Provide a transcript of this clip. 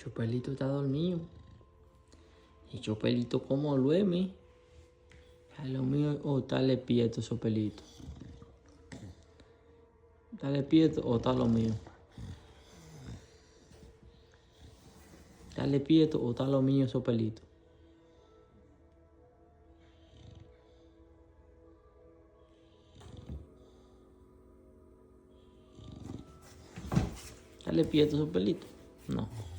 Chopelito está dormido. Y Chopelito como duerme. A lo mío, está despierto Chopelito. ¿Está despierto o está lo mío? ¿Está despierto o está lo mío Chopelito? ¿Está despierto Chopelito? No.